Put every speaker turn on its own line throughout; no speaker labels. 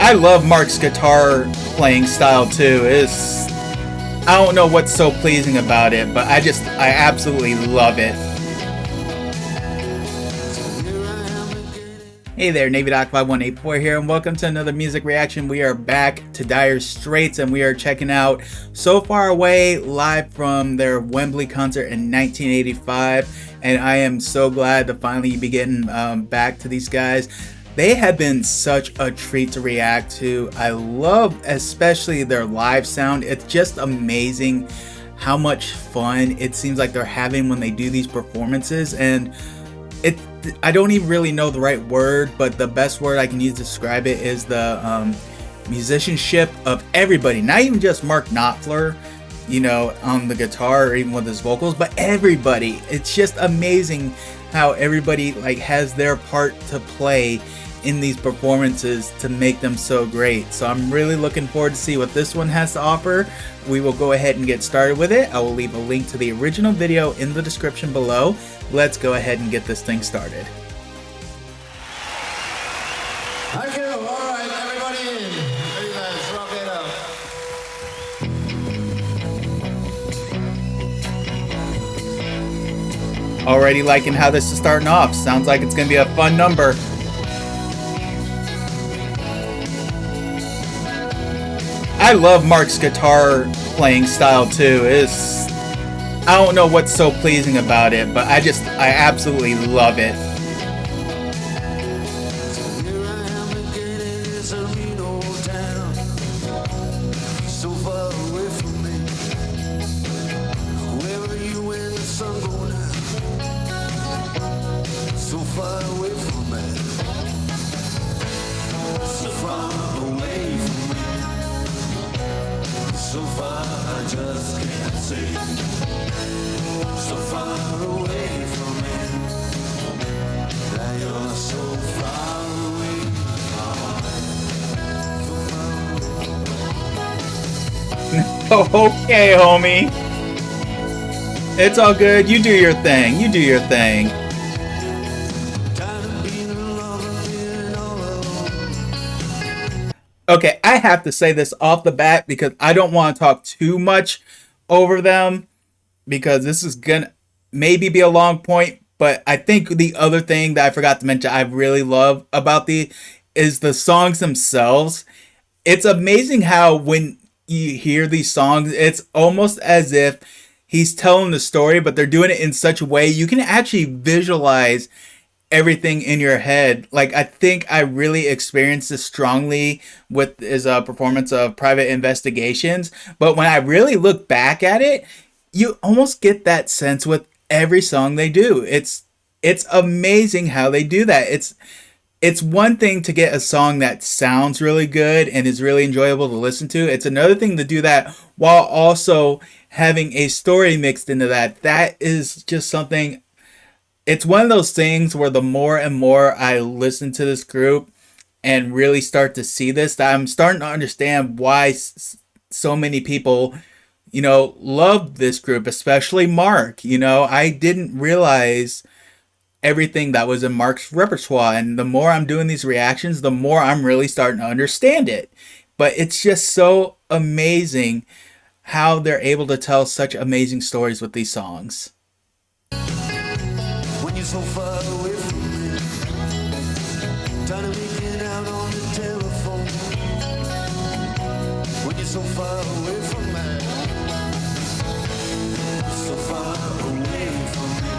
I love Mark's guitar playing style too. I don't know what's so pleasing about it, but I absolutely love it. Hey there, Navy Doc 5184 here, and welcome to another music reaction. We are back to Dire Straits, and we are checking out So Far Away live from their Wembley concert in 1985. And I am so glad to finally be getting back to these guys. They have been such a treat to react to. I love especially their live sound. It's just amazing how much fun it seems like they're having when they do these performances. And I don't even really know the right word, but the best word I can use to describe it is the musicianship of everybody. Not even just Mark Knopfler, you know, on the guitar or even with his vocals, but everybody. It's just amazing how everybody like has their part to play in these performances to make them so great. So I'm really looking forward to see what this one has to offer. We will go ahead and get started with it. I will leave a link to the original video in the description below. Let's go ahead and get this thing started.
Thank you. All right, everybody in. Ready, let's rock it up.
Already liking how this is starting off. Sounds like it's gonna be a fun number. I love Mark's guitar playing style too. I don't know what's so pleasing about it, but I absolutely love it.
So far, I just can't see. So far away from me. Now you're so far away.
Okay, homie. It's all good. You do your thing. You do your thing. Okay, I have to say this off the bat because I don't want to talk too much over them because this is gonna maybe be a long point, but I think the other thing that I forgot to mention I really love about is the songs themselves. It's amazing how when you hear these songs, it's almost as if he's telling the story, but they're doing it in such a way you can actually visualize everything in your head. Like, I think I really experienced this strongly with his performance of Private Investigations, but when I really look back at it, you almost get that sense with every song they do. It's amazing how they do that. It's one thing to get a song that sounds really good and is really enjoyable to listen to. It's another thing to do that while also having a story mixed into that. That is just something. It's one of those things where the more and more I listen to this group and really start to see this, that I'm starting to understand why so many people, you know, love this group, especially Mark. You know, I didn't realize everything that was in Mark's repertoire, and the more I'm doing these reactions, the more I'm really starting to understand it. But it's just so amazing how they're able to tell such amazing stories with these songs.
So far away from me, trying to make it out on the telephone. When you're so far away from me, so far away from me,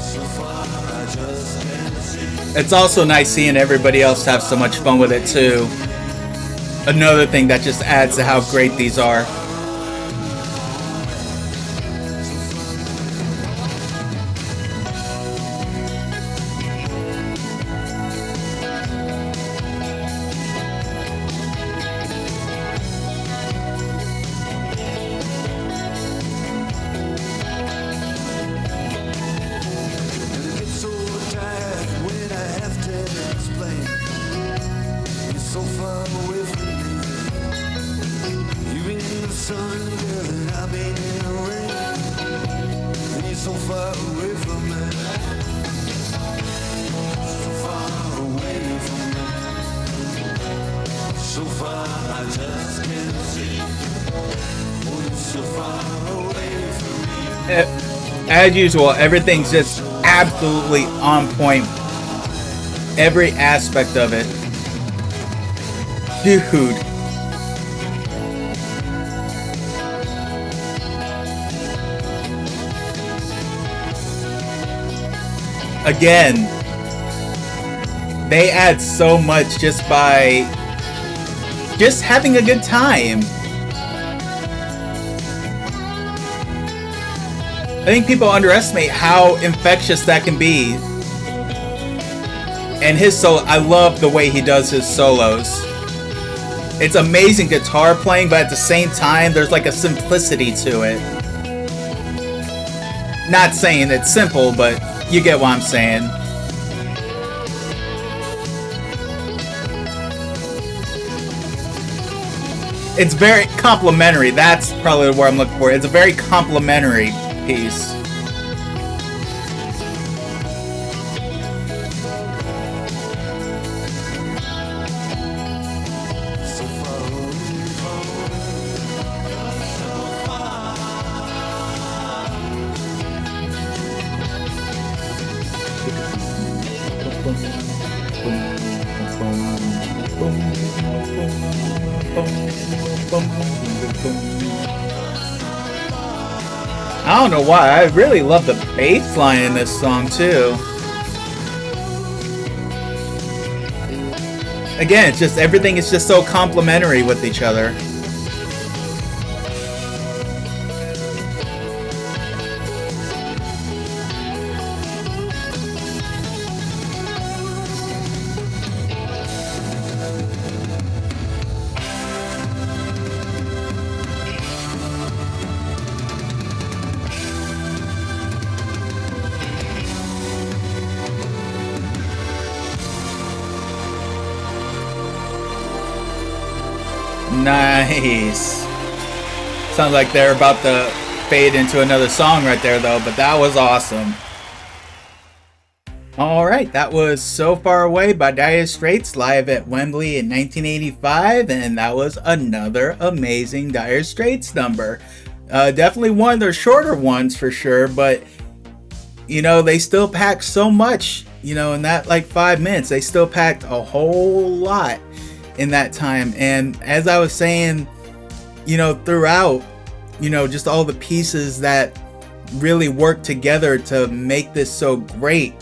so far I just can't see.
It's also nice seeing everybody else have so much fun with it too. Another thing that just adds to how great these are.
So far away from me, you've been I just can't see. Oh, you're so far away from me.
As usual, everything's just absolutely on point. Every aspect of it. Dude. Again, they add so much just by just having a good time. I think people underestimate how infectious that can be. And his solo, I love the way he does his solos. It's amazing guitar playing, but at the same time, there's like a simplicity to it. Not saying it's simple, but you get what I'm saying. It's very complimentary. That's probably what I'm looking for. It's a very complimentary piece.
So far away
I don't know why. I really love the bass line in this song too. Again, it's just everything is just so complimentary with each other. Nice. Sounds like they're about to fade into another song right there though, but that was awesome. Alright, that was So Far Away by Dire Straits live at Wembley in 1985, and that was another amazing Dire Straits number. Definitely one of their shorter ones for sure, but you know, they still packed so much, you know, in that like 5 minutes. They still packed a whole lot in that time. And as I was saying, you know, throughout, you know, just all the pieces that really work together to make this so great.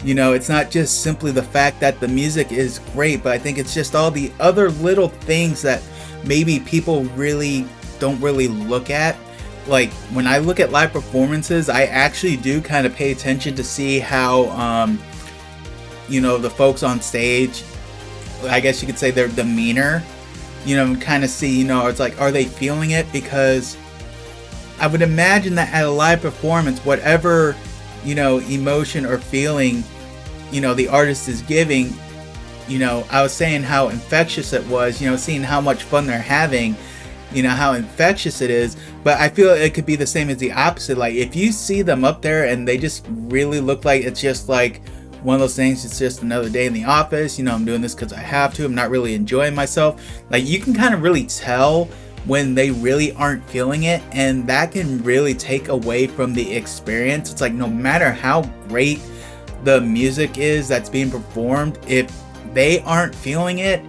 You know, it's not just simply the fact that the music is great, but I think it's just all the other little things that maybe people really don't really look at. Like when I look at live performances, I actually do kind of pay attention to see how you know, the folks on stage, I guess you could say their demeanor, you know, kind of see, you know, it's like, are they feeling it? Because I would imagine that at a live performance, whatever, you know, emotion or feeling, you know, the artist is giving, you know, I was saying how infectious it was, you know, seeing how much fun they're having, you know, how infectious it is. But I feel it could be the same as the opposite. Like if you see them up there and they just really look like it's just like one of those things, it's just another day in the office, you know, I'm doing this because I have to, I'm not really enjoying myself. Like you can kind of really tell when they really aren't feeling it, and that can really take away from the experience. It's like no matter how great the music is that's being performed, if they aren't feeling it,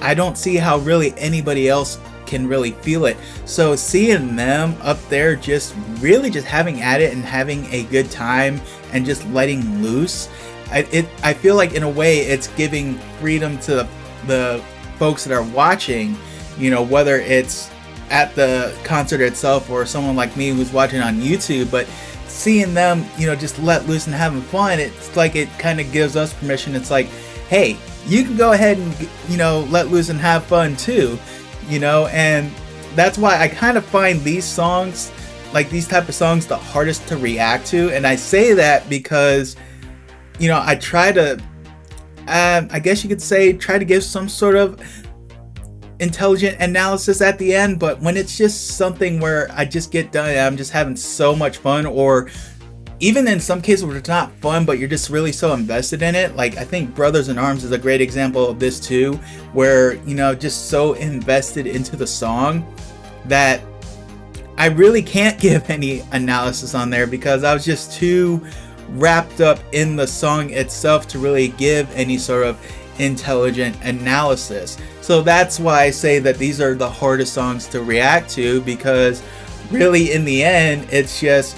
I don't see how really anybody else can really feel it. So seeing them up there just really just having at it and having a good time and just letting loose, I feel like in a way it's giving freedom to the folks that are watching, you know, whether it's at the concert itself or someone like me who's watching on YouTube, but seeing them, you know, just let loose and having fun, it's like it kind of gives us permission. It's like, hey, you can go ahead and, you know, let loose and have fun too, you know. And that's why I kind of find these songs, like these type of songs, the hardest to react to. And I say that because, you know, I try to, I guess you could say, try to give some sort of intelligent analysis at the end, but when it's just something where I just get done and I'm just having so much fun, or even in some cases where it's not fun, but you're just really so invested in it. Like, I think Brothers in Arms is a great example of this too, where, you know, just so invested into the song that I really can't give any analysis on there because I was just too wrapped up in the song itself to really give any sort of intelligent analysis. So that's why I say that these are the hardest songs to react to, because really in the end, it's just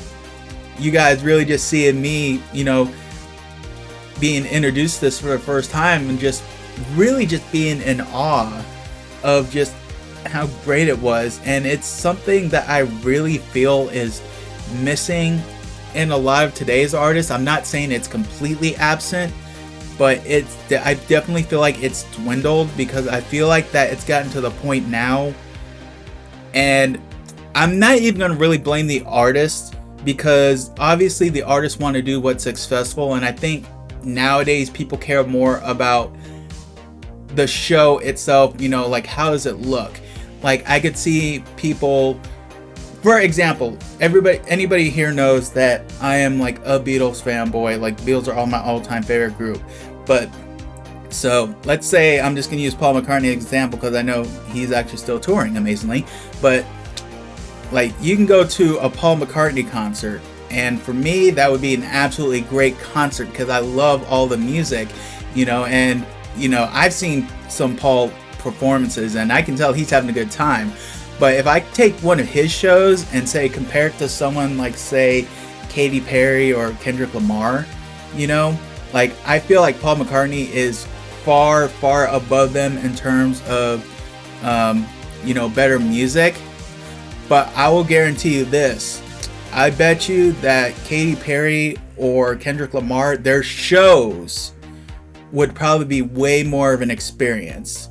you guys really just seeing me, you know, being introduced to this for the first time and just really just being in awe of just how great it was. And it's something that I really feel is missing in a lot of today's artists. I'm not saying it's completely absent, but I definitely feel like it's dwindled, because I feel like that it's gotten to the point now, and I'm not even going to really blame the artist, because obviously the artists want to do what's successful, and I think nowadays people care more about the show itself, you know, like how does it look. Like, I could see people, for example, anybody here knows that I am like a Beatles fanboy. Like, the Beatles are all my all-time favorite group. But so let's say I'm just gonna use Paul McCartney as an example, because I know he's actually still touring amazingly. But like, you can go to a Paul McCartney concert, and for me that would be an absolutely great concert because I love all the music, you know. And you know, I've seen some Paul performances and I can tell he's having a good time. But if I take one of his shows and say compare it to someone like, say, Katy Perry or Kendrick Lamar, you know, like, I feel like Paul McCartney is far, far above them in terms of, you know, better music. But I will guarantee you this. I bet you that Katy Perry or Kendrick Lamar, their shows would probably be way more of an experience.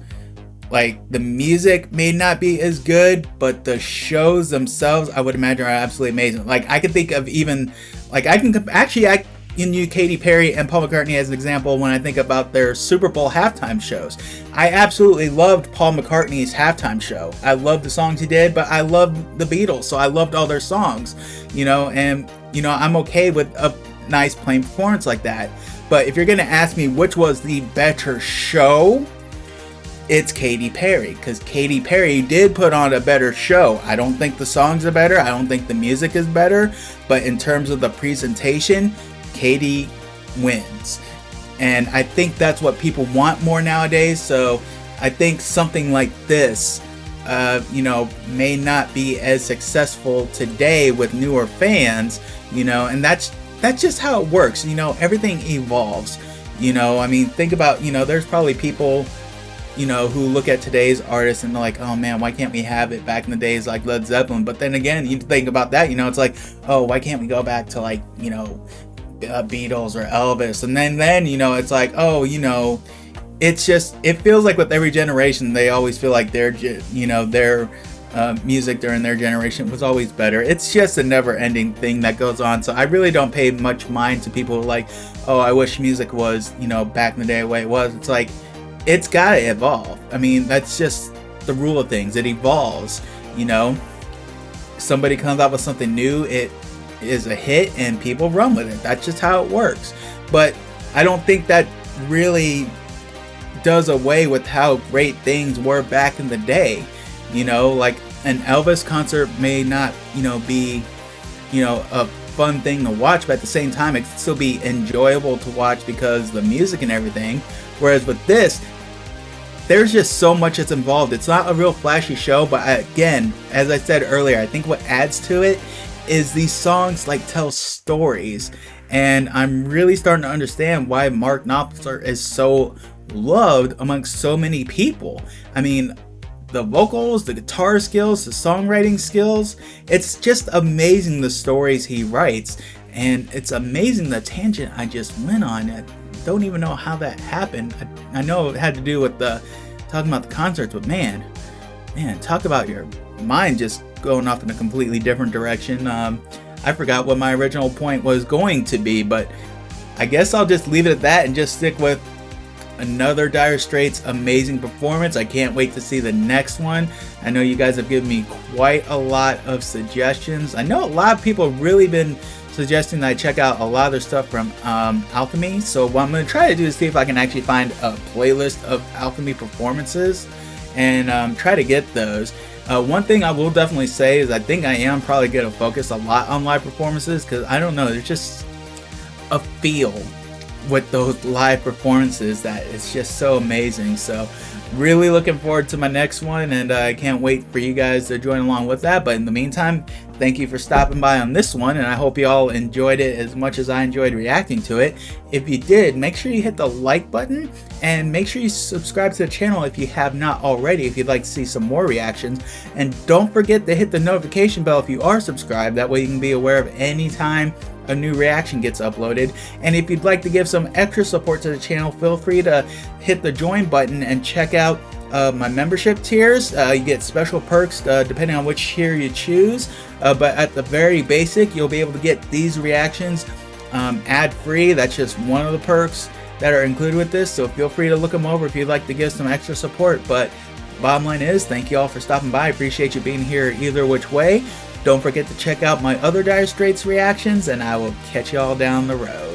Like, the music may not be as good, but the shows themselves, I would imagine, are absolutely amazing. Like, I could think of even, like, I can use Katy Perry and Paul McCartney as an example when I think about their Super Bowl halftime shows. I absolutely loved Paul McCartney's halftime show. I loved the songs he did, but I loved the Beatles, so I loved all their songs, you know, and, you know, I'm okay with a nice plain performance like that. But if you're going to ask me which was the better show, it's Katy Perry, because Katy Perry did put on a better show. I don't think the songs are better. I don't think the music is better. But in terms of the presentation, Katy wins. And I think that's what people want more nowadays. So I think something like this, you know, may not be as successful today with newer fans, you know, and that's just how it works. You know, everything evolves. You know, I mean, think about, you know, there's probably people, you know, who look at today's artists and they're like, oh man, why can't we have it back in the days like Led Zeppelin? But then again, you think about that, you know, it's like, oh, why can't we go back to, like, you know, Beatles or Elvis? And then, you know, it's like, oh, you know, it's just, it feels like with every generation, they always feel like their, you know, their music during their generation was always better. It's just a never-ending thing that goes on. So I really don't pay much mind to people like, oh, I wish music was, you know, back in the day the way it was. It's like, it's gotta evolve. I mean, that's just the rule of things. It evolves, you know. Somebody comes out with something new, it is a hit, and people run with it. That's just how it works. But I don't think that really does away with how great things were back in the day. You know, like an Elvis concert may not, you know, be, you know, a fun thing to watch, but at the same time, it can still be enjoyable to watch because the music and everything. Whereas with this, there's just so much that's involved. It's not a real flashy show, but again, as I said earlier, I think what adds to it is these songs like tell stories. And I'm really starting to understand why Mark Knopfler is so loved amongst so many people. I mean, the vocals, the guitar skills, the songwriting skills, it's just amazing the stories he writes. And it's amazing the tangent I just went on. I don't even know how that happened. I know it had to do with talking about the concerts, but man, talk about your mind just going off in a completely different direction. I forgot what my original point was going to be, but I guess I'll just leave it at that and just stick with another Dire Straits amazing performance. I can't wait to see the next one. I know you guys have given me quite a lot of suggestions. I know a lot of people have really been suggesting that I check out a lot of their stuff from Alchemy. So what I'm going to try to do is see if I can actually find a playlist of Alchemy performances and try to get those. One thing I will definitely say is I think I am probably going to focus a lot on live performances, because I don't know, there's just a feel with those live performances that it's just so amazing. So really looking forward to my next one, and I can't wait for you guys to join along with that. But in the meantime, thank you for stopping by on this one, and I hope you all enjoyed it as much as I enjoyed reacting to it. If you did, make sure you hit the like button, and make sure you subscribe to the channel if you have not already, if you'd like to see some more reactions. And don't forget to hit the notification bell if you are subscribed, that way you can be aware of any time a new reaction gets uploaded. And if you'd like to give some extra support to the channel, feel free to hit the join button and check out my membership tiers. You get special perks depending on which tier you choose, but at the very basic, you'll be able to get these reactions ad free. That's just one of the perks that are included with this, so feel free to look them over if you'd like to give some extra support. But bottom line is, thank you all for stopping by. I appreciate you being here either which way. Don't forget to check out my other Dire Straits reactions, and I will catch you all down the road.